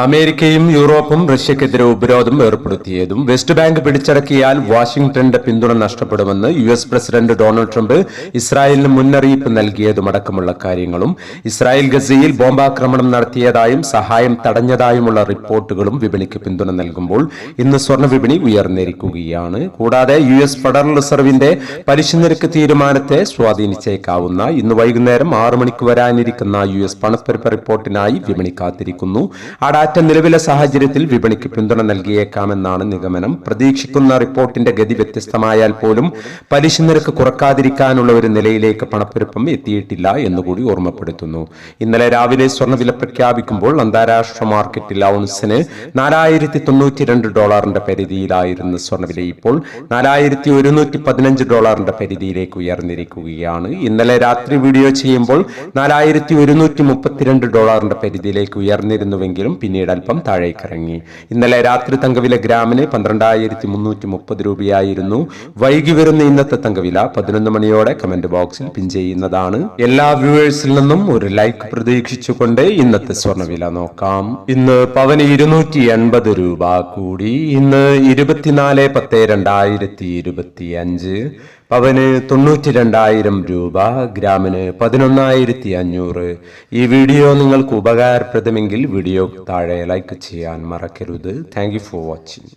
അമേരിക്കയും യൂറോപ്പും റഷ്യക്കെതിരെ ഉപരോധം ഏർപ്പെടുത്തിയതും west bank പിടിച്ചടക്കിയാൽ വാഷിംഗ്ടന്റെ പിന്തുണ നഷ്ടപ്പെടുമെന്ന് യുഎസ് പ്രസിഡന്റ് ഡൊണാൾഡ് ട്രംപ് ഇസ്രായേലിന് മുന്നറിയിപ്പ് നൽകിയതുമടക്കമുള്ള കാര്യങ്ങളും ഇസ്രായേൽ ഗസയിൽ ബോംബാക്രമണം നടത്തിയതായും സഹായം തടഞ്ഞതായുമുള്ള റിപ്പോർട്ടുകളും വിപണിക്ക് പിന്തുണ നൽകുമ്പോൾ ഇന്ന് സ്വർണ്ണ വിപണി ഉയർന്നിരിക്കുകയാണ്. കൂടാതെ യുഎസ് ഫെഡറൽ റിസർവിന്റെ പലിശ നിരക്ക് തീരുമാനത്തെ സ്വാധീനിച്ചേക്കാവുന്ന ഇന്ന് വൈകുന്നേരം 6 മണിക്ക് വരാനിരിക്കുന്ന യുഎസ് പണപ്പെരുപ്പ റിപ്പോർട്ടിനായി വിപണി കാത്തിരിക്കുന്നു. ഡാറ്റ നിലവിലെ സാഹചര്യത്തിൽ വിപണിക്ക് പിന്തുണ നൽകിയേക്കാമെന്നാണ് നിഗമനം. പ്രതീക്ഷിക്കുന്ന റിപ്പോർട്ടിന്റെ ഗതി വ്യത്യസ്തമായാൽ പോലും പലിശ നിരക്ക് കുറക്കാതിരിക്കാനുള്ള ഒരു നിലയിലേക്ക് പണപ്പെരുപ്പം എത്തിയിട്ടില്ല എന്നുകൂടി ഓർമ്മപ്പെടുത്തുന്നു. ഇന്നലെ രാവിലെ സ്വർണ്ണവില പ്രഖ്യാപിക്കുമ്പോൾ അന്താരാഷ്ട്ര മാർക്കറ്റിൽ ഔൺസിന് $4,092 പരിധിയിലായിരുന്ന സ്വർണ്ണവില ഇപ്പോൾ $4,115 പരിധിയിലേക്ക് ഉയർന്നിരിക്കുകയാണ്. ഇന്നലെ രാത്രി വീഡിയോ ചെയ്യുമ്പോൾ $4,132 പരിധിയിലേക്ക് ഉയർന്നിരുന്നുവെങ്കിലും പിന്നീട് അല്പം താഴേക്കിറങ്ങി. ഇന്നലെ രാത്രി തങ്കവില ഗ്രാമിന് 12,330 രൂപയായിരുന്നു. വൈകി വരുന്ന ഇന്നത്തെ തങ്കവില 11 മണിയോടെ കമന്റ് ബോക്സിൽ പിൻ ചെയ്യുന്നതാണ്. എല്ലാ വ്യൂവേഴ്സിൽ നിന്നും ഒരു ലൈക്ക് പ്രതീക്ഷിച്ചുകൊണ്ട് ഇന്നത്തെ സ്വർണ്ണവില നോക്കാം. ഇന്ന് പവന് 280 രൂപ കൂടി. ഇന്ന് 24/10/2025. പവന് 92,000 രൂപ. ഗ്രാമിന് 11,500. ഈ വീഡിയോ നിങ്ങൾക്ക് ഉപകാരപ്രദമെങ്കിൽ വീഡിയോ താഴെ ലൈക്ക് ചെയ്യാൻ മറക്കരുത്. Thank you for watching.